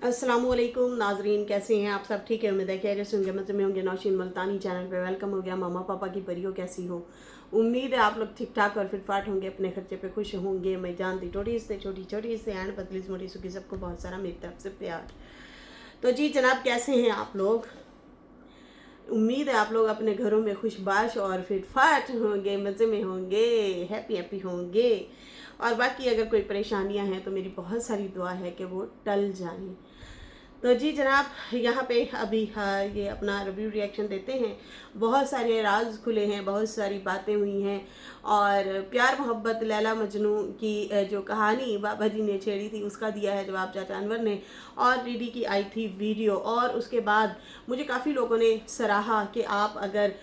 अस्सलामुअलैकुम नाजरीन, कैसे हैं आप सब? ठीक है, उम्मीद है कि जैसे होंगे मज़े में होंगे। नौशीन मुल्तानी चैनल पे वेलकम हो गया। मामा पापा की परियों कैसी हो? उम्मीद है आप लोग ठीक ठाक और फिटफाट होंगे, अपने खर्चे पे खुश होंगे। मैं जानती छोटी से छोटी छोटी से एंड पतली से मोटी सुखी सबको बहुत सारा मेरी तरफ से प्यार। तो जी जनाब, कैसे हैं आप लोग? उम्मीद है आप लोग अपने घरों में खुशबाश और फिटफाट होंगे, मज़े में होंगे, हैप्पी हैप्पी होंगे। और बाकी अगर कोई परेशानियां हैं तो मेरी बहुत सारी दुआ है कि वो टल जाएं। तो जी जनाब, यहाँ पे अभी ये अपना रिव्यू रिएक्शन देते हैं। बहुत सारे राज खुले हैं, बहुत सारी बातें हुई हैं और प्यार मोहब्बत लैला मजनू की जो कहानी बाबा जी ने छेड़ी थी उसका दिया है जवाब चाचा अनवर ने। और डीडी की आई थी वीडियो और उसके बाद मुझे काफ़ी लोगों ने सराहा कि आप अगर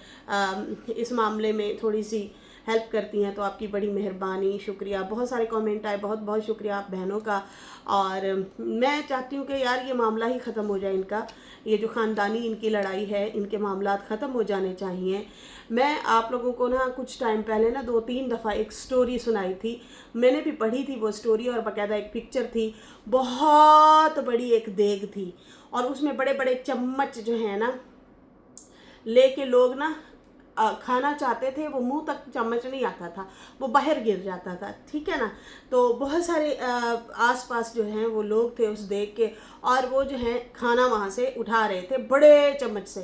इस मामले में थोड़ी सी हेल्प करती हैं तो आपकी बड़ी मेहरबानी, शुक्रिया। बहुत सारे कमेंट आए, बहुत बहुत शुक्रिया आप बहनों का। और मैं चाहती हूँ कि यार ये मामला ही ख़त्म हो जाए इनका, ये जो ख़ानदानी इनकी लड़ाई है, इनके मामलात ख़त्म हो जाने चाहिए। मैं आप लोगों को ना कुछ टाइम पहले ना 2-3 दफ़ा एक स्टोरी सुनाई थी, मैंने भी पढ़ी थी वो स्टोरी और बाकायदा एक पिक्चर थी। बहुत बड़ी एक देग थी और उसमें बड़े बड़े चम्मच जो है ना लेके लोग ना खाना चाहते थे, वो मुंह तक चम्मच नहीं आता था, वो बाहर गिर जाता था, ठीक है ना। तो बहुत सारे आसपास जो हैं वो लोग थे उस देख के, और वो जो है खाना वहाँ से उठा रहे थे बड़े चम्मच से।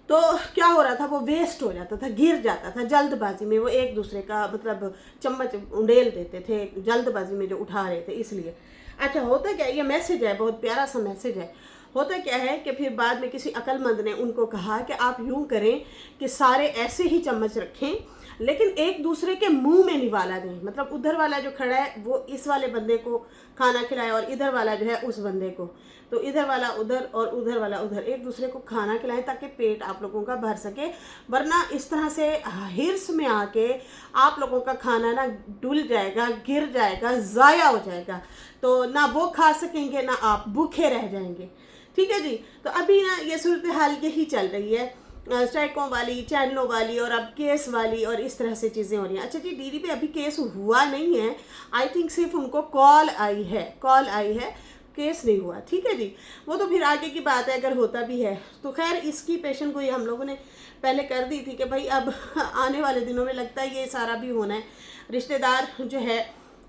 तो क्या हो रहा था, वो वेस्ट हो जाता था, गिर जाता था जल्दबाजी में। वो एक दूसरे का मतलब चम्मच उंडेल देते थे जल्दबाजी में जो उठा रहे थे, इसलिए। अच्छा, होता क्या, ये मैसेज है, बहुत प्यारा सा मैसेज है। होता क्या है कि फिर बाद में किसी अक्लमंद ने उनको कहा कि आप यूं करें कि सारे ऐसे ही चम्मच रखें, लेकिन एक दूसरे के मुंह में निवाला दें। मतलब उधर वाला जो खड़ा है वो इस वाले बंदे को खाना खिलाए और इधर वाला जो है उस बंदे को। तो इधर वाला उधर और उधर वाला उधर, एक दूसरे को खाना खिलाएं ताकि पेट आप लोगों का भर सके। वरना इस तरह से हिर्स में आके आप लोगों का खाना ना डुल जाएगा, गिर जाएगा, ज़ाया हो जाएगा। तो ना वो खा सकेंगे ना आप, भूखे रह जाएंगे। ठीक है जी। तो अभी ना ये सूरत हाल यही चल रही है, स्ट्राइकों वाली, चैनलों वाली और अब केस वाली, और इस तरह से चीज़ें हो रही हैं। अच्छा जी, डीडी पे अभी केस हुआ नहीं है, आई थिंक सिर्फ उनको कॉल आई है, केस नहीं हुआ। ठीक है जी, वो तो फिर आगे की बात है अगर होता भी है तो। खैर, इसकी पेशन गोई हम लोगों ने पहले कर दी थी कि भाई अब आने वाले दिनों में लगता है ये सारा भी होना है। रिश्तेदार जो है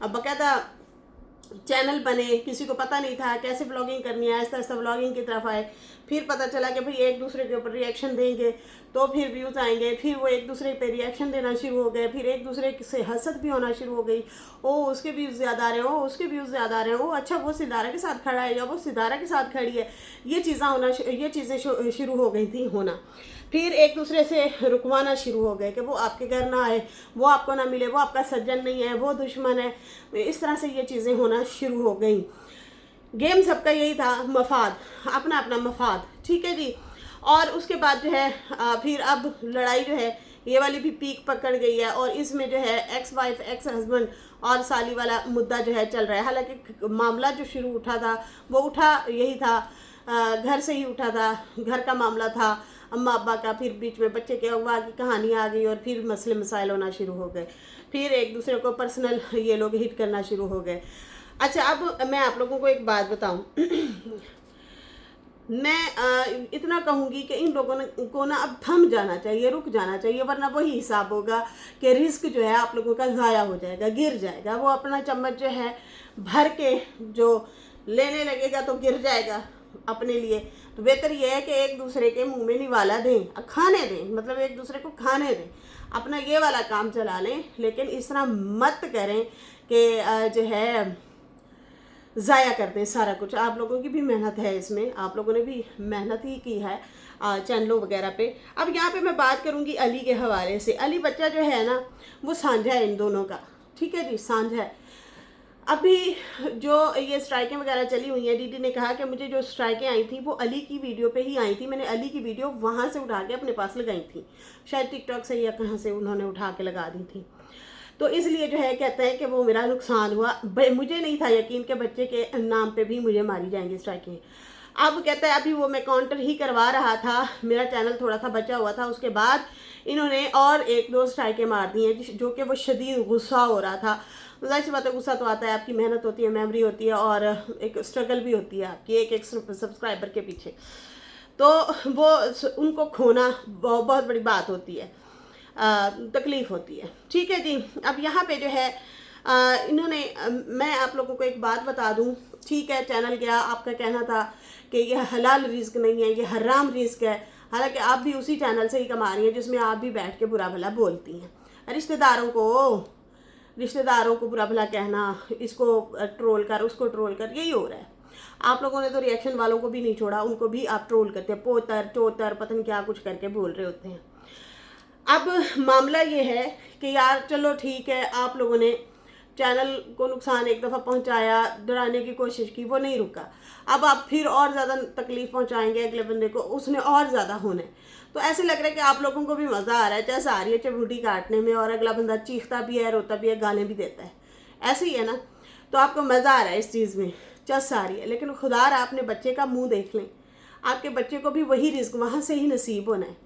अब बाकायदा चैनल बने, किसी को पता नहीं था कैसे व्लॉगिंग करनी है, आहिस्ता आहिस्ता व्लॉगिंग की तरफ आए। फिर पता चला कि भाई एक दूसरे के ऊपर रिएक्शन देंगे तो फिर व्यूज़ आएंगे, फिर वो एक दूसरे पे रिएक्शन देना शुरू हो गए, फिर एक दूसरे से हसद भी होना शुरू हो गई। ओ उसके व्यूज़ ज़्यादा आ रहे हैं, ओ उसके व्यूज़ ज़्यादा आ रहे हैं, ओ अच्छा वो सितारा के साथ खड़ा है या वो सितारा के साथ खड़ी है। ये चीज़ें शुरू हो गई थी होना। फिर एक दूसरे से रुकवाना शुरू हो गए कि वो आपके घर ना आए, वो आपको ना मिले, वो आपका सज्जन नहीं है, वो दुश्मन है। इस तरह से ये चीज़ें होना शुरू हो गई। गेम सबका यही था, मफाद, अपना अपना मफाद। ठीक है जी। और उसके बाद जो है फिर अब लड़ाई जो है ये वाली भी पीक पकड़ गई है और इसमें जो है एक्स वाइफ, एक्स हस्बैंड और साली वाला मुद्दा जो है चल रहा है। हालांकि मामला जो शुरू उठा था वो उठा यही था, घर से ही उठा था, घर का मामला था, अम्मा अब्बा का। फिर बीच में बच्चे के अगवा की कहानी आ गई और फिर मसले मसाइल होना शुरू हो गए। फिर एक दूसरे को पर्सनल ये लोग हिट करना शुरू हो गए। अच्छा, अब मैं आप लोगों को एक बात बताऊं मैं इतना कहूँगी कि इन लोगों को ना अब थम जाना चाहिए, रुक जाना चाहिए, वरना वही हिसाब होगा कि रिस्क जो है आप लोगों का ज़ाया हो जाएगा, गिर जाएगा। वो अपना चम्मच जो है भर के जो लेने लगेगा तो गिर जाएगा अपने लिए। तो बेहतर यह है कि एक दूसरे के मुंह में निवाला दें, खाने दें, मतलब एक दूसरे को खाने दें, अपना ये वाला काम चला लें। लेकिन इस तरह मत करें कि जो है ज़ाया कर दें सारा कुछ। आप लोगों की भी मेहनत है इसमें, आप लोगों ने भी मेहनत ही की है चैनलों वगैरह पे। अब यहाँ पे मैं बात करूँगी अली के हवाले से। अली बच्चा जो है ना वो साझा है इन दोनों का, ठीक है जी, साझा है। अभी जो ये स्ट्राइकें वगैरह चली हुई हैं, दीदी ने कहा कि मुझे जो स्ट्राइकें आई थी वो अली की वीडियो पे ही आई थी, मैंने अली की वीडियो वहाँ से उठा के अपने पास लगाई थी, शायद टिकटॉक से या कहाँ से उन्होंने उठा के लगा दी थी। तो इसलिए जो है कहते हैं कि वो मेरा नुकसान हुआ। मुझे नहीं था यकीन कि बच्चे के नाम पे भी मुझे मारी जाएंगी स्ट्राइकें। अब कहता है अभी वो मैं काउंटर ही करवा रहा था, मेरा चैनल थोड़ा सा बचा हुआ था, उसके बाद इन्होंने और एक दो स्ट्राइकें मार दी हैं, जो कि वो शदीद गुस्सा हो रहा था। जाहिर सी बात है, गुस्सा तो आता है, आपकी मेहनत होती है, मेमोरी होती है और एक स्ट्रगल भी होती है आपकी एक सब्सक्राइबर के पीछे, तो वो उनको खोना बहुत बड़ी बात होती है, तकलीफ़ होती है। ठीक है जी। अब यहाँ पे जो है इन्होंने मैं आप लोगों को एक बात बता दूं, ठीक है, चैनल गया, आपका कहना था कि ये हलाल रिस्क नहीं है, ये हराम रिस्क है, हालांकि आप भी उसी चैनल से ही कमा रही हैं जिसमें आप भी बैठ के बुरा भला बोलती हैं। रिश्तेदारों को बुरा भला कहना, इसको ट्रोल कर, उसको ट्रोल कर, यही हो रहा है। आप लोगों ने तो रिएक्शन वालों को भी नहीं छोड़ा, उनको भी आप ट्रोल करते हैं, पोतर चोतर पता नहीं क्या कुछ करके बोल रहे होते हैं। अब मामला ये है कि यार चलो ठीक है, आप लोगों ने चैनल को नुकसान एक दफ़ा पहुंचाया, डराने की कोशिश की, वो नहीं रुका, अब आप फिर और ज़्यादा तकलीफ़ पहुंचाएंगे अगले बंदे को, उसने और ज़्यादा होना है। तो ऐसे लग रहा है कि आप लोगों को भी मज़ा आ रहा है, जैसा आ रही है चबूटी काटने में, और अगला बंदा चीखता भी है, रोता भी है, गालें भी देता है, ऐसे ही है ना। तो आपको मज़ा आ रहा है इस चीज़ में, चस आ रही है, लेकिन खुदा अपने बच्चे का मुँह देख लें, आपके बच्चे को भी वही रिस्क वहाँ से ही नसीब होना है,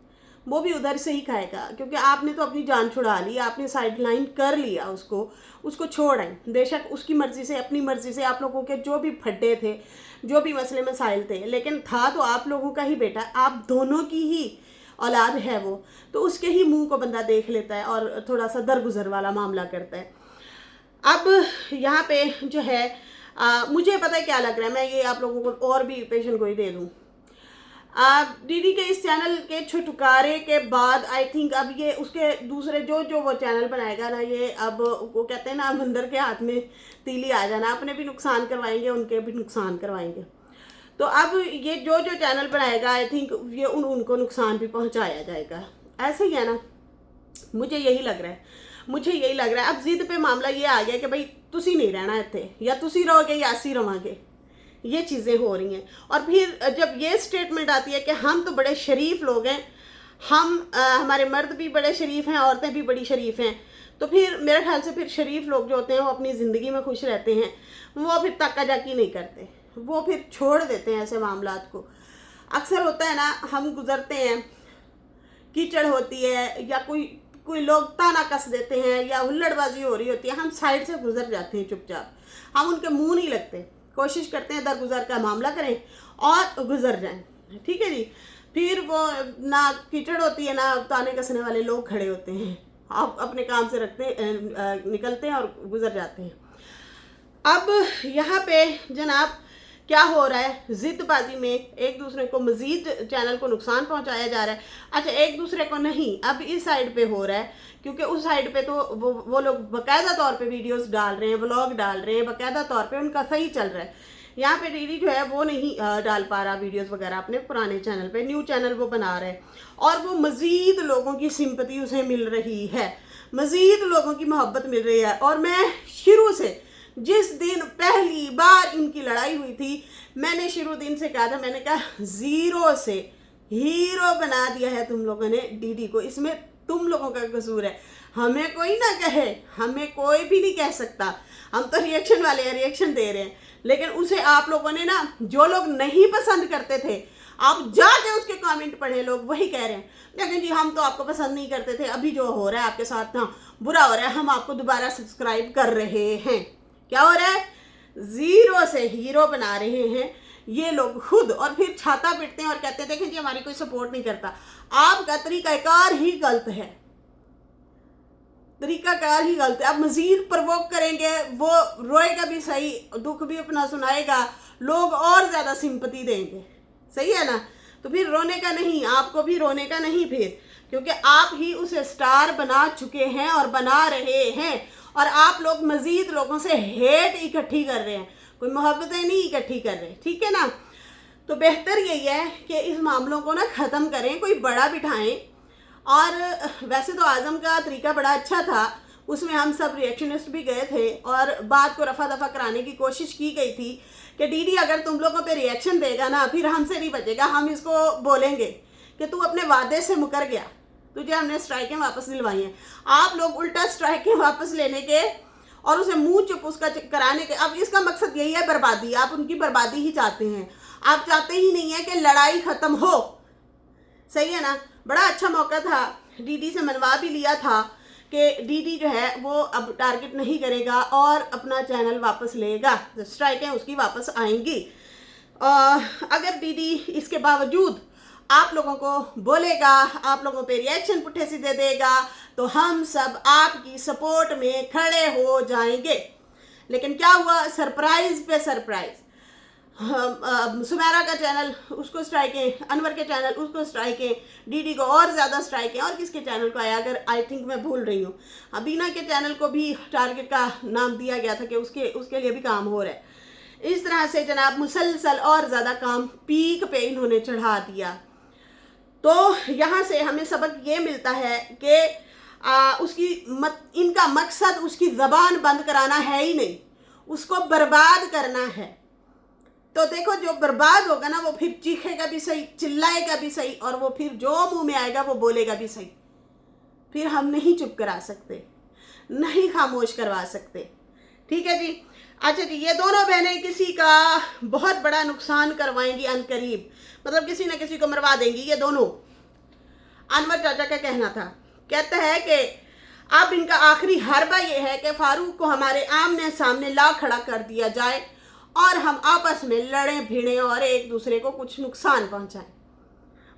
वो भी उधर से ही खाएगा, क्योंकि आपने तो अपनी जान छुड़ा ली, आपने साइडलाइन कर लिया उसको छोड़ आए। बेशक उसकी मर्ज़ी से, अपनी मर्ज़ी से, आप लोगों के जो भी फड्डे थे, जो भी मसले मसाइल थे, लेकिन था तो आप लोगों का ही बेटा, आप दोनों की ही औलाद है वो, तो उसके ही मुंह को बंदा देख लेता है और थोड़ा सा दरगुजर वाला मामला करता है। अब यहाँ पे जो है मुझे पता है क्या लग रहा है, मैं ये आप लोगों को और भी पेशेंट को ही दे दूँ। दीदी के इस चैनल के छुटकारे के बाद आई थिंक अब ये उसके दूसरे जो वो चैनल बनाएगा ना, ये अब वो कहते हैं ना, बंदर के हाथ में तीली आ जाना, अपने भी नुकसान करवाएंगे, उनके भी नुकसान करवाएंगे। तो अब ये जो चैनल बनाएगा आई थिंक ये उनको नुकसान भी पहुंचाया जाएगा, ऐसे ही है ना, मुझे यही लग रहा है। अब जिद पे मामला ये आ गया कि भाई तुसी नहीं रहना इत्थे, या तुसी रहोगे या असी रवांगे, ये चीज़ें हो रही हैं। और फिर जब ये स्टेटमेंट आती है कि हम तो बड़े शरीफ लोग हैं, हमारे मर्द भी बड़े शरीफ हैं, औरतें भी बड़ी शरीफ हैं, तो फिर मेरे ख्याल से फिर शरीफ लोग जो होते हैं वो अपनी ज़िंदगी में खुश रहते हैं, वो फिर तक्काजाकी नहीं करते, वो फिर छोड़ देते हैं ऐसे मामलात को। अक्सर होता है ना, हम गुजरते हैं, कीचड़ होती है या कोई लोग ताना कस देते हैं या हुल्लड़बाजी हो रही होती है, हम साइड से गुजर जाते हैं चुपचाप, हम उनके मुंह नहीं लगते, कोशिश करते हैं दरगुजर का मामला करें और गुजर जाएं। ठीक है जी। फिर वो ना कीचड़ होती है ना ताने कसने वाले लोग खड़े होते हैं, आप अपने काम से निकलते हैं और गुजर जाते हैं। अब यहाँ पे जनाब क्या हो रहा है, ज़िद्दबाजी में एक दूसरे को मज़ीद चैनल को नुकसान पहुँचाया जा रहा है। अच्छा, एक दूसरे को नहीं, अब इस साइड पे हो रहा है, क्योंकि उस साइड पे तो वो लोग बाकायदा तौर पे वीडियोस डाल रहे हैं, व्लॉग डाल रहे हैं, बाकायदा तौर पे उनका सही चल रहा है। यहाँ पे डीडी जो है वो नहीं डाल पा रहा वीडियोस वगैरह अपने पुराने चैनल पे, न्यू चैनल वो बना रहे हैं और वो मज़ीद लोगों की सिंपति उसे मिल रही है, मज़ीद लोगों की मोहब्बत मिल रही है। और मैं शुरू से, जिस दिन पहली बार इनकी लड़ाई हुई थी, मैंने शुरू दिन से कहा था, मैंने कहा ज़ीरो से हीरो बना दिया है तुम लोगों ने डीडी को, इसमें तुम लोगों का कसूर है, हमें कोई ना कहे, हमें कोई भी नहीं कह सकता, हम तो रिएक्शन वाले हैं, रिएक्शन दे रहे हैं। लेकिन उसे आप लोगों ने ना, जो लोग नहीं पसंद करते थे, आप जाके उसके कमेंट पढ़े, लोग वही कह रहे हैं, लेकिन जी हम तो आपको पसंद नहीं करते थे, अभी जो हो रहा है आपके साथ ना बुरा हो रहा है, हम आपको दोबारा सब्सक्राइब कर रहे हैं। क्या हो रहा है, ज़ीरो से हीरो बना रहे हैं ये लोग खुद, और फिर छाता पीटते हैं और कहते हैं देखें जी हमारी कोई सपोर्ट नहीं करता। आपका तरीकाकार ही गलत है, तरीकाकार ही गलत है। आप मज़ीद प्रवोक करेंगे, वो रोएगा भी सही, दुख भी अपना सुनाएगा, लोग और ज़्यादा सिंपति देंगे, सही है ना। तो फिर रोने का नहीं, आपको भी रोने का नहीं फिर, क्योंकि आप ही उसे स्टार बना चुके हैं और बना रहे हैं, और आप लोग मज़ीद लोगों से हेट इकट्ठी कर रहे हैं, कोई मोहब्बतें नहीं इकट्ठी कर रहे, ठीक है ना। तो बेहतर यही है कि इस मामलों को ना ख़त्म करें, कोई बड़ा बिठाएं। और वैसे तो आज़म का तरीका बड़ा अच्छा था, उसमें हम सब रिएक्शनिस्ट भी गए थे और बात को रफा दफा कराने की कोशिश की गई थी कि डीडी अगर तुम लोगों पे रिएक्शन देगा ना, फिर हमसे नहीं बचेगा, हम इसको बोलेंगे कि तू अपने वादे से मुकर गया, तुझे हमने स्ट्राइकें वापस दिलवाई हैं। आप लोग उल्टा स्ट्राइकें वापस लेने के और उसे मुंह चुप उसका कराने के, अब इसका मकसद यही है बर्बादी, आप उनकी बर्बादी ही चाहते हैं। आप चाहते ही नहीं है कि लड़ाई ख़त्म हो, सही है ना। बड़ा अच्छा मौका था, डीडी से मनवा भी लिया था कि डीडी जो है वो अब टारगेट नहीं करेगा और अपना चैनल वापस लेगा, जो स्ट्राइकें उसकी वापस आएंगी। अगर डीडी इसके बावजूद आप लोगों को बोलेगा, आप लोगों पे रिएक्शन पुट्ठे सीधे देगा, तो हम सब आपकी सपोर्ट में खड़े हो जाएंगे। लेकिन क्या हुआ, सरप्राइज पे सरप्राइज। सुमेरा का चैनल उसको स्ट्राइकें, अनवर के चैनल उसको स्ट्राइकें, डीडी को और ज़्यादा स्ट्राइकें, और किसके चैनल को आया, अगर आई थिंक मैं भूल रही हूँ, अबीना के चैनल को भी टारगेट का नाम दिया गया था कि उसके लिए भी काम हो रहा है। इस तरह से जनाब मुसलसल और ज़्यादा काम पीक पे इन्होंने चढ़ा दिया। तो यहाँ से हमें सबक ये मिलता है कि इनका मकसद उसकी ज़बान बंद कराना है ही नहीं, उसको बर्बाद करना है। तो देखो, जो बर्बाद होगा ना वो फिर चीखेगा भी सही, चिल्लाएगा भी सही, और वो फिर जो मुंह में आएगा वो बोलेगा भी सही। फिर हम नहीं चुप करा सकते, नहीं खामोश करवा सकते। ठीक है जी। अच्छा जी, ये दोनों बहनें किसी का बहुत बड़ा नुकसान करवाएंगी अनकरीब, मतलब किसी न किसी को मरवा देंगी ये दोनों। अनवर चाचा का कहना था, कहता है कि अब इनका आखिरी हरबा ये है कि फारूक को हमारे आमने सामने ला खड़ा कर दिया जाए और हम आपस में लड़ें भिड़ें और एक दूसरे को कुछ नुकसान पहुंचाएं।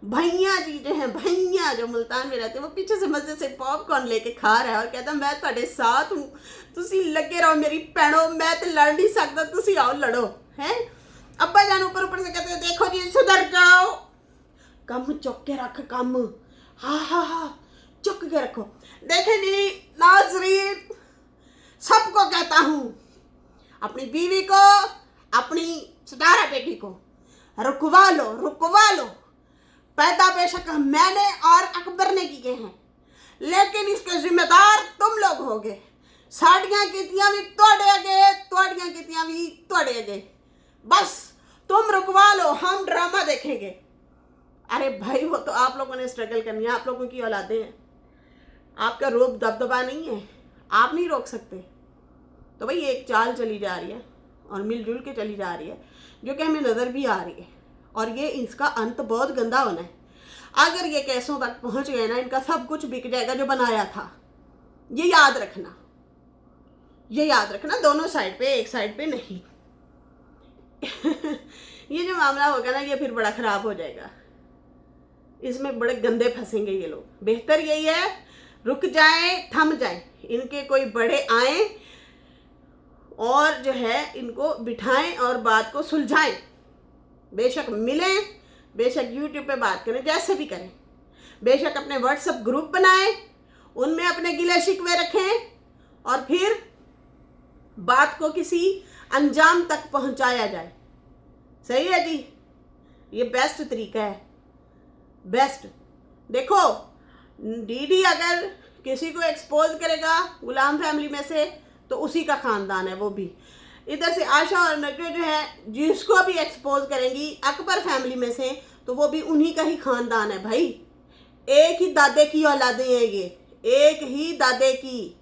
भैया जी जो हैं, भैया जो मुल्तान में रहते हैं, वो पीछे से मजे से पॉपकॉर्न लेके खा रहा है और कहता मैं ਤੁਹਾਡੇ साथ हूँ, तुसी लगे रहो मेरी भैनों, मैं तो लड़ नहीं सकता, तुसी आओ लड़ो। हैं अब्बा जान ऊपर ऊपर से कहते देखो जी सुधर जाओ, कम चुक के रख, कम, हाँ चुक के रखो। देखे जी नाजरीन, सबको कहता हूँ, अपनी बीवी को, अपनी सितारा बेटी को रुकवा लो। पैदा बेशक मैंने और अकबर ने किए हैं, लेकिन इसके जिम्मेदार तुम लोग होगे। साड़ियाँ कीतियाँ भी तोड़े अगे, तोड़ियाँ कीतियाँ भी तोड़े अगे, बस तुम रुकवा लो, हम ड्रामा देखेंगे। अरे भाई, वो तो आप लोगों ने स्ट्रगल करनी है, आप लोगों की औलादें हैं, आपका रोब दबदबा नहीं है, आप नहीं रोक सकते। तो भाई एक चाल चली जा रही है और मिलजुल के चली जा रही है, जो कि हमें नज़र भी आ रही है, और ये इसका अंत बहुत गंदा होना है। अगर ये कैसों तक पहुंच गए ना, इनका सब कुछ बिक जाएगा जो बनाया था। ये याद रखना, दोनों साइड पे, एक साइड पे नहीं। ये जो मामला होगा ना, ये फिर बड़ा ख़राब हो जाएगा, इसमें बड़े गंदे फंसेंगे ये लोग। बेहतर यही है रुक जाएं, थम जाएं, इनके कोई बड़े आएँ और जो है इनको बिठाएं और बात को सुलझाएं। बेशक मिलें, बेशक यूट्यूब पे बात करें, जैसे भी करें, बेशक अपने व्हाट्सएप ग्रुप बनाएं, उनमें अपने गिले शिकवे रखें, और फिर बात को किसी अंजाम तक पहुंचाया जाए। सही है जी, ये बेस्ट तरीका है, बेस्ट। देखो, डीडी अगर किसी को एक्सपोज करेगा गुलाम फैमिली में से, तो उसी का ख़ानदान है वो भी। इधर से आशा और नजो जो है, जिसको भी एक्सपोज करेंगी अकबर फैमिली में से, तो वो भी उन्हीं का ही ख़ानदान है भाई। एक ही दादे की औलादें हैं ये, एक ही दादे की,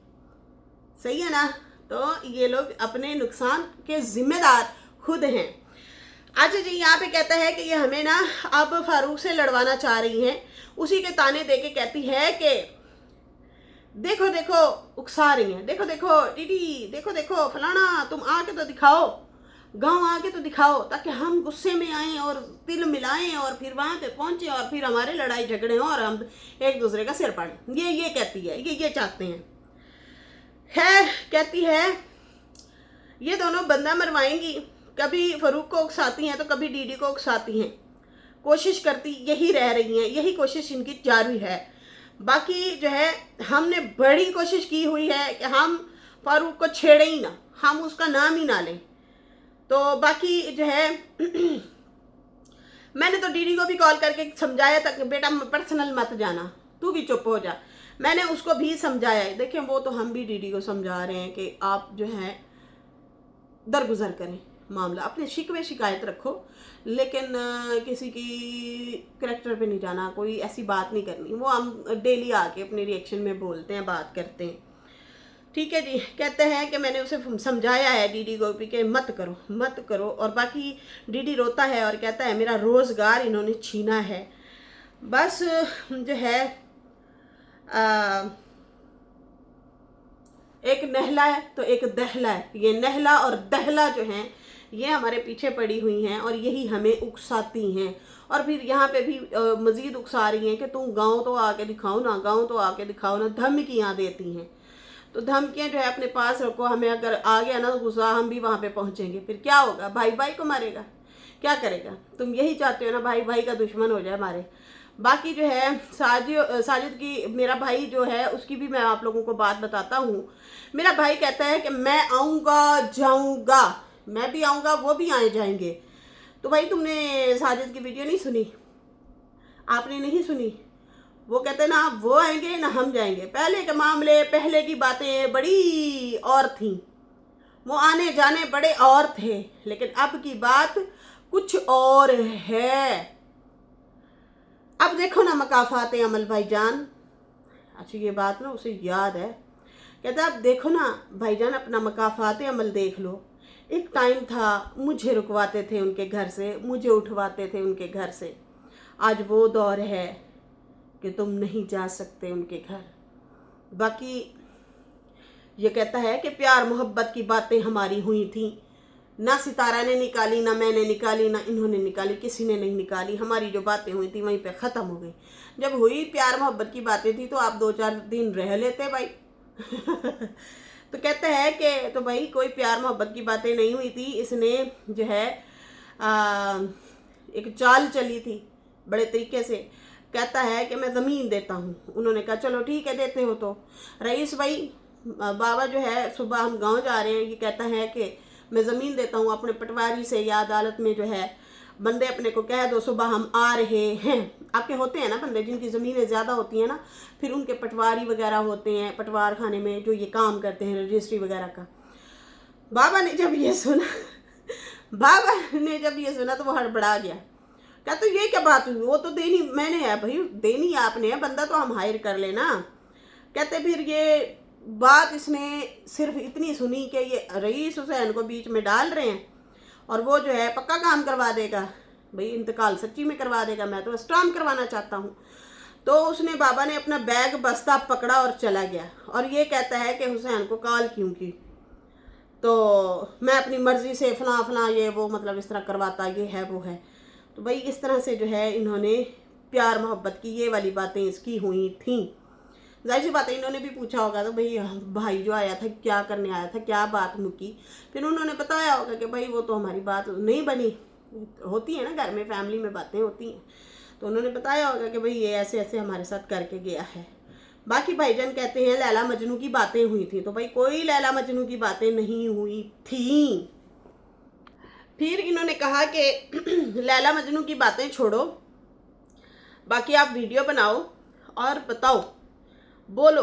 सही है ना। तो ये लोग अपने नुकसान के ज़िम्मेदार खुद हैं। अच्छा जी, यहाँ पे कहता है कि ये हमें ना अब फारूक से लड़वाना चाह रही हैं। उसी के ताने दे के कहती है कि देखो उकसा रही हैं, देखो दीदी, देखो फलाना, तुम आके तो दिखाओ, गांव आके तो दिखाओ, ताकि हम गुस्से में आएँ और तिल मिलाएं और फिर वहाँ पे पहुँचे और फिर हमारे लड़ाई झगड़े हों और हम एक दूसरे का सिर पाड़ें। ये कहती है, ये चाहते हैं। खैर, कहती है ये दोनों बंदा मरवाएंगी, कभी फरूक को उकसाती हैं तो कभी डीडी को उकसाती हैं, कोशिश करती यही रह रही हैं, यही कोशिश इनकी जारी है। बाकी जो है, हमने बड़ी कोशिश की हुई है कि हम फारूक को छेड़े ही ना, हम उसका नाम ही ना लें। तो बाकी जो है मैंने तो डीडी को भी कॉल करके समझाया था कि बेटा पर्सनल मत जाना, तू भी चुप हो जा। मैंने उसको भी समझाया है, देखिए वो तो हम भी डीडी को समझा रहे हैं कि आप जो है दरगुजर करें मामला, अपने शिकवे शिकायत रखो, लेकिन किसी की करैक्टर पे नहीं जाना, कोई ऐसी बात नहीं करनी। वो हम डेली आके अपने रिएक्शन में बोलते हैं, बात करते हैं। ठीक है जी। कहते हैं कि मैंने उसे समझाया है डीडी गोपी के मत करो मत करो, और बाकी डीडी रोता है और कहता है मेरा रोज़गार इन्होंने छीना है। बस जो है एक नहला है तो एक दहला है। ये नहला और दहला जो हैं ये हमारे पीछे पड़ी हुई हैं और यही हमें उकसाती हैं, और फिर यहाँ पे भी मज़ीद उकसा रही हैं कि तुम गाँव तो आके दिखाओ ना, गाँव तो आके दिखाओ ना, धमकियाँ देती हैं। तो धमकियाँ जो है अपने पास रखो, हमें अगर आ गया ना तो गुस्सा, हम भी वहाँ पे पहुँचेंगे, फिर क्या होगा? भाई भाई को मारेगा, क्या करेगा? तुम यही चाहते हो ना भाई भाई का दुश्मन हो जाए हमारे। बाकी जो है साजिद की, मेरा भाई जो है उसकी भी मैं आप लोगों को बात बताता हूँ। मेरा भाई कहता है कि मैं आऊँगा जाऊँगा, मैं भी आऊँगा वो भी आए जाएंगे। तो भाई तुमने साजिद की वीडियो नहीं सुनी? आपने नहीं सुनी? वो कहते हैं ना वो आएंगे ना हम जाएंगे। पहले के मामले, पहले की बातें बड़ी और थी, वो आने जाने बड़े और थे, लेकिन अब की बात कुछ और है। अब देखो ना मकाफात अमल भाईजान। अच्छा ये बात ना उसे याद है, कहता अब देखो ना भाईजान अपना मकाफात अमल देख लो। एक टाइम था मुझे रुकवाते थे उनके घर से, मुझे उठवाते थे उनके घर से। आज वो दौर है कि तुम नहीं जा सकते उनके घर। बाकी ये कहता है कि प्यार मोहब्बत की बातें हमारी हुई थी, ना सितारा ने निकाली, ना मैंने निकाली, ना इन्होंने निकाली, किसी ने नहीं निकाली। हमारी जो बातें हुई थी वहीं पे ख़त्म हो गई। जब हुई प्यार मोहब्बत की बातें थी तो आप 2-4 दिन रह लेते भाई। तो कहते हैं कि तो भाई कोई प्यार मोहब्बत की बातें नहीं हुई थी, इसने जो है एक चाल चली थी बड़े तरीके से। कहता है कि मैं ज़मीन देता हूँ। उन्होंने कहा चलो ठीक है देते हो तो। रईस भाई बाबा जो है सुबह हम गांव जा रहे हैं, ये कहता है कि मैं ज़मीन देता हूँ अपने पटवारी से या अदालत में जो है बंदे अपने को कह दो सुबह हम आ रहे हैं। आपके होते हैं ना बंदे जिनकी ज़मीनें ज़्यादा होती हैं ना, फिर उनके पटवारी वगैरह होते हैं पटवार खाने में जो ये काम करते हैं रजिस्ट्री वगैरह का। बाबा ने जब ये सुना बाबा ने जब ये सुना तो वो हड़बड़ा गया। क्या तो ये क्या बात हुई? वो तो देनी मैंने है भाई, देनी आपने है, बंदा तो हम हायर कर लेना। कहते फिर ये बात इसने सिर्फ इतनी सुनी कि ये रईस हुसैन को बीच में डाल रहे हैं और वो जो है पक्का काम करवा देगा भाई, इंतकाल सच्ची में करवा देगा, मैं तो स्टाम्प करवाना चाहता हूँ। तो उसने बाबा ने अपना बैग बस्ता पकड़ा और चला गया, और ये कहता है कि हुसैन को कॉल क्यों की? तो मैं अपनी मर्ज़ी से फलां फलां ये वो मतलब इस तरह करवाता, ये है वो है। तो भाई इस तरह से जो है इन्होंने प्यार मोहब्बत की ये वाली बातें इसकी हुई थी। जाहिर सी बात है इन्होंने भी पूछा होगा तो भाई भाई जो आया था क्या करने आया था, क्या बात मुकी। फिर उन्होंने बताया होगा कि भाई वो तो हमारी बात नहीं बनी, होती है ना घर में फैमिली में बातें होती हैं। तो उन्होंने बताया होगा कि भाई ये ऐसे ऐसे हमारे साथ करके गया है। बाकी भाईजान कहते हैं लैला मजनू की बातें हुई थी, तो भाई कोई लैला मजनू की बातें नहीं हुई थी। फिर इन्होंने कहा कि लैला मजनू की बातें छोड़ो, बाकी आप वीडियो बनाओ और बताओ, बोलो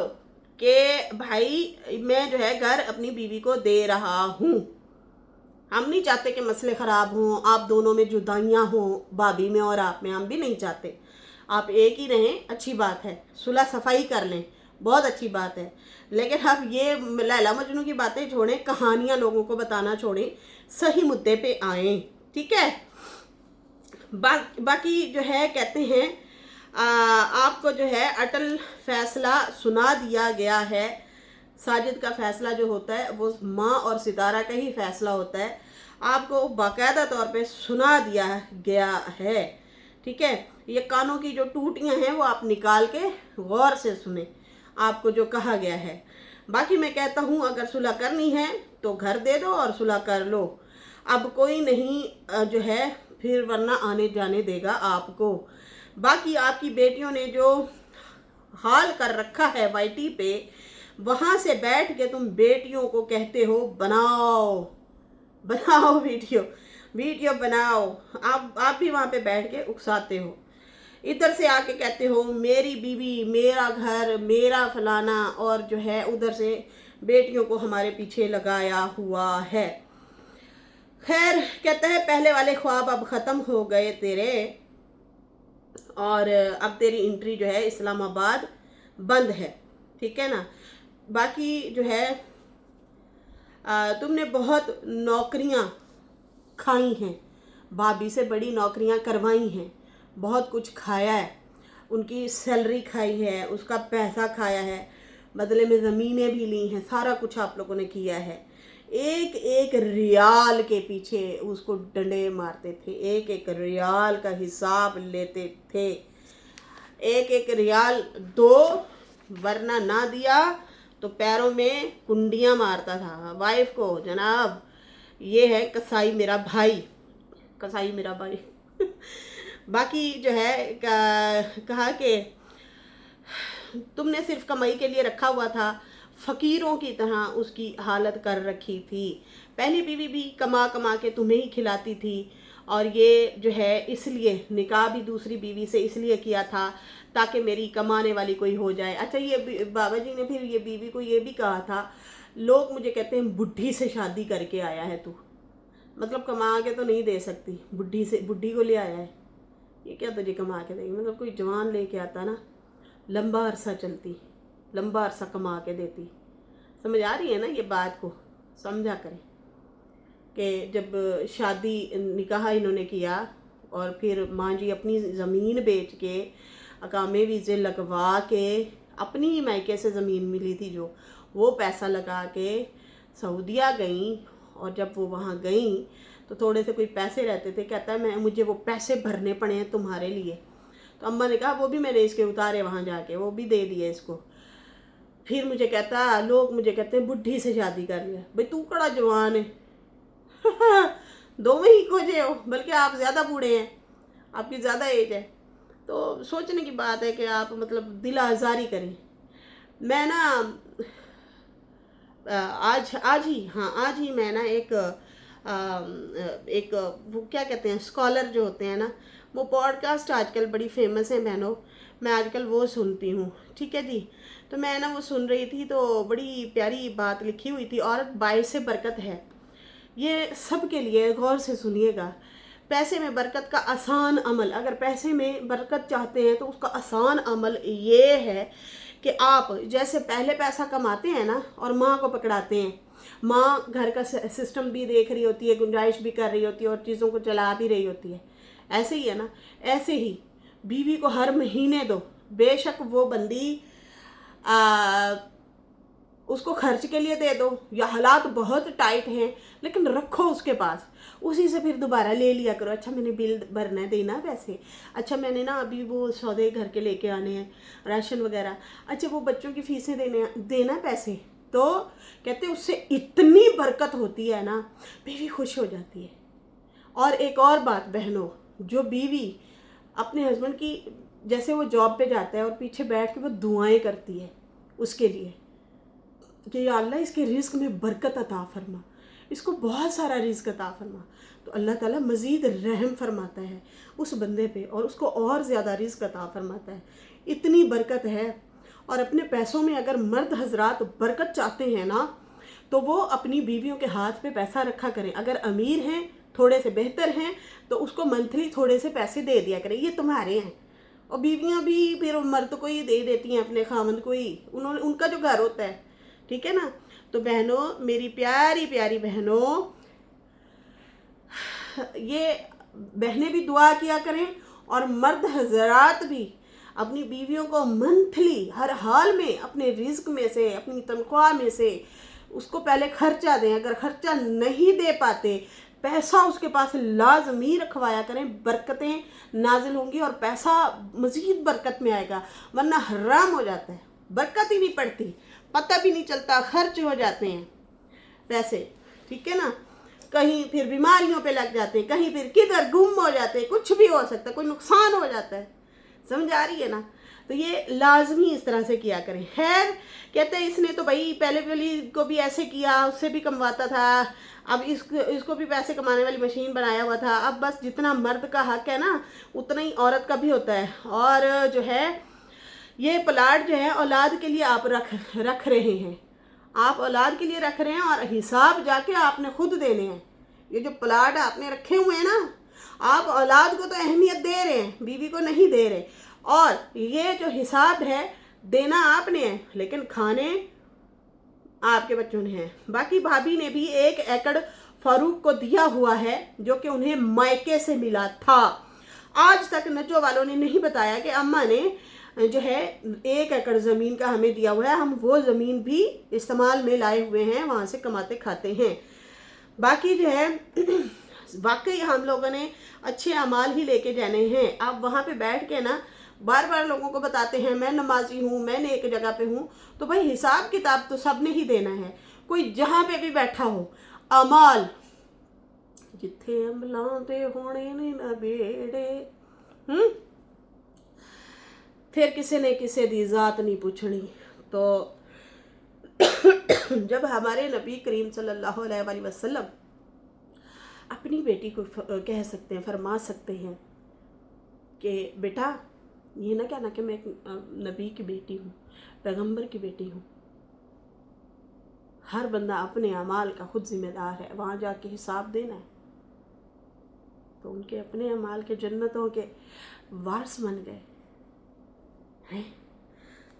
कि भाई मैं जो है घर अपनी बीवी को दे रहा हूँ। हम नहीं चाहते कि मसले ख़राब हों, आप दोनों में जुदाइयाँ हों, भाभी में और आप में, हम भी नहीं चाहते। आप एक ही रहें, अच्छी बात है, सुलह सफाई कर लें, बहुत अच्छी बात है। लेकिन अब ये लैला मजनू की बातें छोड़ें, कहानियाँ लोगों को बताना छोड़ें, सही मुद्दे पे आएँ, ठीक है। बाकी जो है कहते हैं आपको जो है अटल फैसला सुना दिया गया है। साजिद का फैसला जो होता है वो माँ और सितारा का ही फैसला होता है, आपको बाकायदा तौर पे सुना दिया गया है, ठीक है। ये कानों की जो टूटियाँ हैं वो आप निकाल के गौर से सुने, आपको जो कहा गया है। बाकी मैं कहता हूँ अगर सुलह करनी है तो घर दे दो और सुलह कर लो। अब कोई नहीं जो है फिर वरना आने जाने देगा आपको। बाकी आपकी बेटियों ने जो हाल कर रखा है वाईटी पे, वहाँ से बैठ के तुम बेटियों को कहते हो बनाओ बनाओ वीडियो बनाओ। आप भी वहाँ पे बैठ के उकसाते हो, इधर से आके कहते हो मेरी बीवी, मेरा घर, मेरा फलाना, और जो है उधर से बेटियों को हमारे पीछे लगाया हुआ है। खैर कहते हैं पहले वाले ख्वाब अब ख़त्म हो गए तेरे, और अब तेरी एंट्री जो है इस्लामाबाद बंद है, ठीक है ना। बाकी जो है तुमने बहुत नौकरियां खाई हैं, भाभी से बड़ी नौकरियां करवाई हैं, बहुत कुछ खाया है, उनकी सैलरी खाई है, उसका पैसा खाया है, बदले में ज़मीनें भी ली हैं, सारा कुछ आप लोगों ने किया है। एक एक रियाल के पीछे उसको डंडे मारते थे, एक एक रियाल का हिसाब लेते थे, एक एक रियाल दो, वरना ना दिया तो पैरों में कुंडियां मारता था वाइफ को। जनाब ये है कसाई मेरा भाई, कसाई मेरा भाई। बाकी जो है कहा कि तुमने सिर्फ कमाई के लिए रखा हुआ था, फकीरों की तरह उसकी हालत कर रखी थी। पहली बीवी भी कमा कमा के तुम्हें ही खिलाती थी, और ये जो है इसलिए निकाह भी दूसरी बीवी से इसलिए किया था ताकि मेरी कमाने वाली कोई हो जाए। अच्छा, ये बाबा जी ने फिर ये बीवी को ये भी कहा था, लोग मुझे कहते हैं बुढ़ी से शादी करके आया है तू, मतलब कमा के तो नहीं दे सकती, बुढ़ी से, बुढ़ी को ले आया है, ये क्या तुझे कमा के देगी। मतलब कोई जवान लेके आता ना, लंबा अरसा चलती, लंबा अरसा कमा के देती। समझ आ रही है ना ये बात को, समझा करें कि जब शादी निकाह इन्होंने किया और फिर माँ जी अपनी ज़मीन बेच के, अकामे वीज़े लगवा के, अपनी ही मायके से ज़मीन मिली थी जो, वो पैसा लगा के सऊदिया गई, और जब वो वहाँ गई तो थोड़े से कोई पैसे रहते थे, कहता है मुझे वो पैसे भरने पड़े हैं तुम्हारे लिए। तो अम्मा ने कहा वो भी मैंने इसके उतारे वहाँ जाके, वो भी दे दिए इसको। फिर मुझे कहता, लोग मुझे कहते हैं बुढ़ी से शादी कर लिया। भाई तू कड़ा जवान है। दो में ही खोजे हो, बल्कि आप ज़्यादा बूढ़े हैं, आपकी ज़्यादा एज है। तो सोचने की बात है कि आप मतलब दिल आज़ारी करें। मैं ना आज ही मैं ना एक वो क्या कहते हैं, स्कॉलर जो होते हैं ना, वो पॉडकास्ट आजकल बड़ी फेमस है बहनों, मैं आजकल वो सुनती हूँ। ठीक है जी, तो मैं ना वो सुन रही थी, तो बड़ी प्यारी बात लिखी हुई थी, औरत बाइस से बरकत है। ये सब के लिए गौर से सुनिएगा। पैसे में बरकत का आसान अमल, अगर पैसे में बरकत चाहते हैं तो उसका आसान अमल ये है कि आप जैसे पहले पैसा कमाते हैं ना और माँ को पकड़ाते हैं, माँ घर का सिस्टम भी देख रही होती है, गुंजाइश भी कर रही होती है और चीज़ों को चला भी रही होती है, ऐसे ही है ना, ऐसे ही बीवी को हर महीने दो। बेशक वो बंदी उसको खर्च के लिए दे दो, या हालात बहुत टाइट हैं, लेकिन रखो उसके पास, उसी से फिर दोबारा ले लिया करो। अच्छा मैंने बिल भरना है, देना पैसे, अच्छा मैंने ना अभी वो सौदे घर के लेके आने हैं, राशन वगैरह, अच्छा वो बच्चों की फीसें देना पैसे। तो कहते उससे इतनी बरकत होती है ना, बीवी खुश हो जाती है। और एक और बात बहनों, जो बीवी अपने हस्बैंड की, जैसे वो जॉब पे जाता है और पीछे बैठ के वो दुआएं करती है उसके लिए कि या अल्लाह इसके रिस्क में बरकत अता फरमा, इसको बहुत सारा रिस्क अता फरमा, तो अल्लाह ताला मज़ीद रहम फरमाता है उस बंदे पे और उसको और ज़्यादा रिस्क अता फरमाता है। इतनी बरकत है। और अपने पैसों में अगर मर्द हजरात बरकत चाहते हैं ना, तो वो अपनी बीवियों के हाथ पे पैसा रखा करें। अगर अमीर हैं, थोड़े से बेहतर हैं, तो उसको मंथली थोड़े से पैसे दे दिया करें, ये तुम्हारे हैं। और बीवियाँ भी फिर मर्द को ही दे देती हैं, अपने खामंद को ही, उनका जो घर होता है। ठीक है ना। तो बहनों, मेरी प्यारी प्यारी बहनों, ये बहनें भी दुआ किया करें और मर्द हजरात भी अपनी बीवियों को मंथली हर हाल में अपने रिज्क में से, अपनी तनख्वाह में से उसको पहले खर्चा दें। अगर खर्चा नहीं दे पाते, पैसा उसके पास लाजमी रखवाया करें, बरकतें नाजिल होंगी और पैसा मज़ीद बरकत में आएगा, वरना हराम हो जाता है, बरकत ही नहीं पड़ती, पता भी नहीं चलता, खर्च हो जाते हैं पैसे। ठीक है ना। कहीं फिर बीमारियों पे लग जाते हैं, कहीं फिर किधर गुम हो जाते हैं, कुछ भी हो सकता है, कोई नुकसान हो जाता है। समझ आ रही है ना। तो ये लाजमी इस तरह से किया करें। खैर, कहते हैं इसने तो भाई पहले वाली को भी ऐसे किया, उससे भी कमवाता था, अब इसको भी पैसे कमाने वाली मशीन बनाया हुआ था। अब बस जितना मर्द का हक है ना, उतना ही औरत का भी होता है। और जो है ये प्लाट जो है औलाद के लिए आप रख रहे हैं, आप औलाद के लिए रख रहे हैं और हिसाब जाके आपने खुद देने हैं। ये जो प्लाट आपने रखे हुए हैं ना, आप औलाद को तो अहमियत दे रहे हैं, बीवी को नहीं दे रहे। और ये जो हिसाब है देना आपने है, लेकिन खाने आपके बच्चों ने है। बाकी भाभी ने भी 1 एकड़ फारूक को दिया हुआ है जो कि उन्हें मायके से मिला था। आज तक नजो वालों ने नहीं बताया कि अम्मा ने जो है 1 एकड़ ज़मीन का हमें दिया हुआ है, हम वो ज़मीन भी इस्तेमाल में लाए हुए हैं, वहाँ से कमाते खाते हैं। बाकी जो है वाकई हम लोगों ने अच्छे अमाल ही लेके जाने हैं। आप वहाँ पे बैठ के ना बार बार लोगों को बताते हैं मैं नमाजी हूँ, मैं नेक जगह पे हूँ, तो भाई हिसाब किताब तो सब ने ही देना है। कोई जहाँ पे भी बैठा हो, अमाल जिथे अमलों दे होने ने ना बेड़े, फिर किसी ने किसी दी जात नहीं पूछनी। तो जब हमारे नबी करीम सल्लल्लाहु अलैहि वसल्लम अपनी बेटी को कह सकते हैं, फरमा सकते हैं कि बेटा ये ना कहना कि मैं एक नबी की बेटी हूँ, पैगंबर की बेटी हूँ। हर बंदा अपने अमाल का खुद जिम्मेदार है, वहाँ जाके हिसाब देना है। तो उनके अपने अमाल के जन्नतों के वारस बन गए हैं।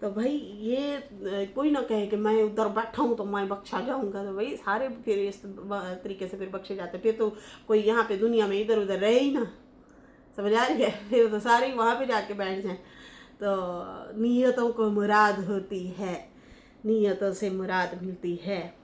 तो भाई ये कोई ना कहे कि मैं उधर बैठा हूँ तो मैं बख्शा जाऊँगा, तो भाई सारे फिर इस तरीके से फिर बख्शे जाते। फिर तो कोई यहाँ पे दुनिया में इधर उधर रहे ही ना, समझ आ रही है? फिर तो सारे वहाँ पे जाके बैठ जाएं। तो नीयतों को मुराद होती है, नीयतों से मुराद मिलती है।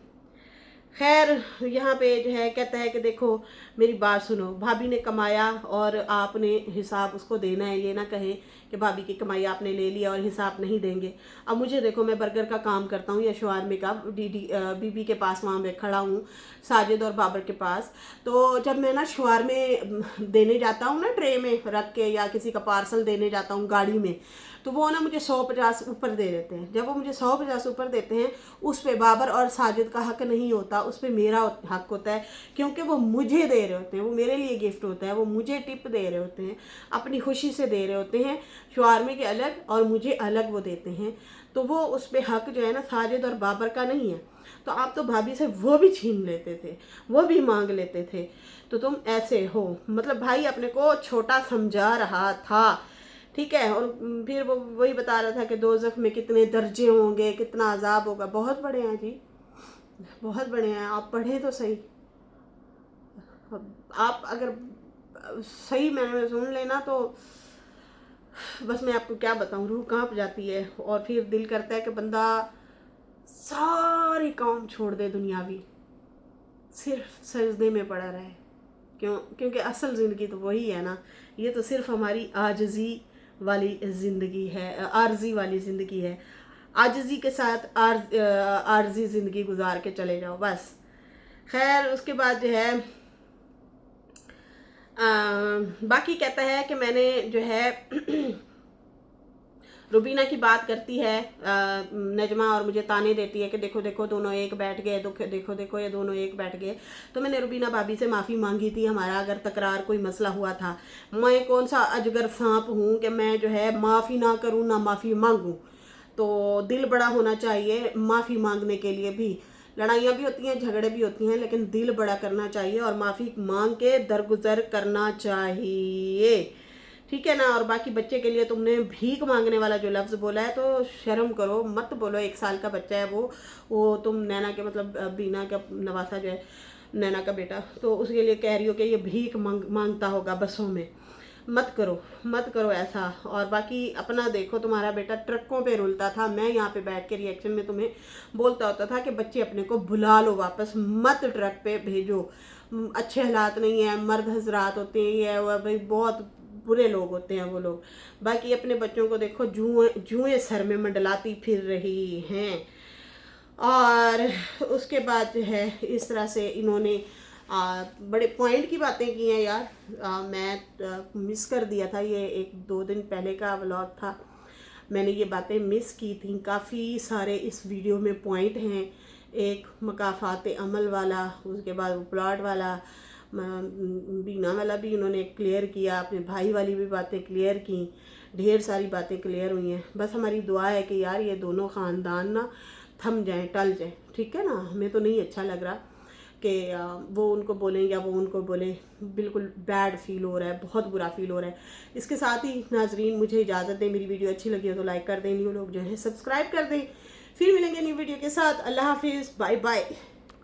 खैर यहाँ पे जो है कहता है कि देखो मेरी बात सुनो, भाभी ने कमाया और आपने हिसाब उसको देना है। ये ना कहे कि भाभी की कमाई आपने ले लिया और हिसाब नहीं देंगे। अब मुझे देखो, मैं बर्गर का काम करता हूँ या शवारमे का, बीबी के पास वहाँ मैं खड़ा हूँ, साजिद और बाबर के पास। तो जब मैं ना शवारमे देने जाता हूँ ना, ट्रे में रख के, या किसी का पार्सल देने जाता हूँ गाड़ी में, तो वो ना मुझे 150 ऊपर दे देते हैं। जब वो मुझे 150 ऊपर देते हैं, उस पर बाबर और साजिद का हक नहीं होता, उस पर मेरा हक होता है, क्योंकि वो मुझे दे रहे होते हैं, वो मेरे लिए गिफ्ट होता है, वो मुझे टिप दे रहे होते हैं, अपनी खुशी से दे रहे होते हैं। शवारमे के अलग और मुझे अलग वो देते हैं, तो वो उस पर हक जो है ना साजिद और बाबर का नहीं है। तो आप तो भाभी से वो भी छीन लेते थे, वो भी मांग लेते थे। तो तुम ऐसे हो, मतलब भाई अपने को छोटा समझा रहा था, ठीक है। और फिर वो वही बता रहा था कि दोज़ख में कितने दर्जे होंगे, कितना अजाब होगा। बहुत बड़े हैं जी, बहुत बड़े हैं। आप पढ़े तो सही, आप अगर सही मैंने में सुन लेना तो बस मैं आपको क्या बताऊं, रूह कांप जाती है। और फिर दिल करता है कि बंदा सारी काम छोड़ दे दुनियावी, सिर्फ सजदे में पड़ा रहे। क्योंकि असल ज़िंदगी तो वही है ना। ये तो सिर्फ हमारी आजजी वाली ज़िंदगी है, आर्जी वाली ज़िंदगी है। आजजी के साथ आर्जी ज़िंदगी गुजार के चले जाओ बस। खैर उसके बाद जो है बाकी कहता है कि मैंने जो है रुबीना की बात करती है नजमा, और मुझे ताने देती है कि देखो देखो दोनों एक बैठ गए, देखो देखो ये दोनों एक बैठ गए। तो मैंने रुबीना भाभी से माफ़ी मांगी थी, हमारा अगर तकरार कोई मसला हुआ था। मैं कौन सा अजगर सांप हूँ कि मैं जो है माफ़ी ना करूँ ना माफ़ी मांगूँ। तो दिल बड़ा होना चाहिए माफ़ी मांगने के लिए भी। लड़ाइयाँ भी होती हैं, झगड़े भी होती हैं, लेकिन दिल बड़ा करना चाहिए और माफ़ी मांग के दरगुजर करना चाहिए, ठीक है ना। और बाकी बच्चे के लिए तुमने भीख मांगने वाला जो लफ्ज़ बोला है तो शर्म करो, मत बोलो। 1 साल का बच्चा है वो तुम नैना के मतलब बीना का नवासा जो है, नैना का बेटा, तो उसके लिए कह रही हो कि ये भीख मांगता होगा बसों में। मत करो ऐसा। और बाकी अपना देखो, तुम्हारा बेटा ट्रकों पे रुलता था, मैं यहाँ पे बैठ के रिएक्शन में तुम्हें बोलता होता था कि बच्चे अपने को बुला लो वापस, मत ट्रक पे भेजो, अच्छे हालात नहीं है। मर्द हजरात होते हैं वह भाई बहुत बुरे लोग होते हैं वो लोग। बाकी अपने बच्चों को देखो जुएं सर में मंडलाती फिर रही हैं। और उसके बाद जो है इस तरह से इन्होंने बड़े पॉइंट की बातें की हैं यार। मैं मिस कर दिया था, ये 1-2 दिन पहले का व्लॉग था, मैंने ये बातें मिस की थी। काफ़ी सारे इस वीडियो में पॉइंट हैं, एक मकाफात अमल वाला, उसके बाद प्लॉट वाला, बीना वाला भी इन्होंने क्लियर किया, अपने भाई वाली भी बातें क्लियर की, ढेर सारी बातें क्लियर हुई हैं। बस हमारी दुआ है कि यार ये दोनों ख़ानदान ना थम जाएं, टल जाएं, ठीक है ना। हमें तो नहीं अच्छा लग रहा कि वो उनको बोलें या वो उनको बोलें, बिल्कुल बैड फील हो रहा है, बहुत बुरा फील हो रहा है। इसके साथ ही नाजरीन मुझे इजाज़त दें, मेरी वीडियो अच्छी लगी हो तो लाइक कर दें, न्यू लोग जो है सब्सक्राइब कर दें, फिर मिलेंगे न्यू वीडियो के साथ। अल्लाह हाफिज़, बाय बाय।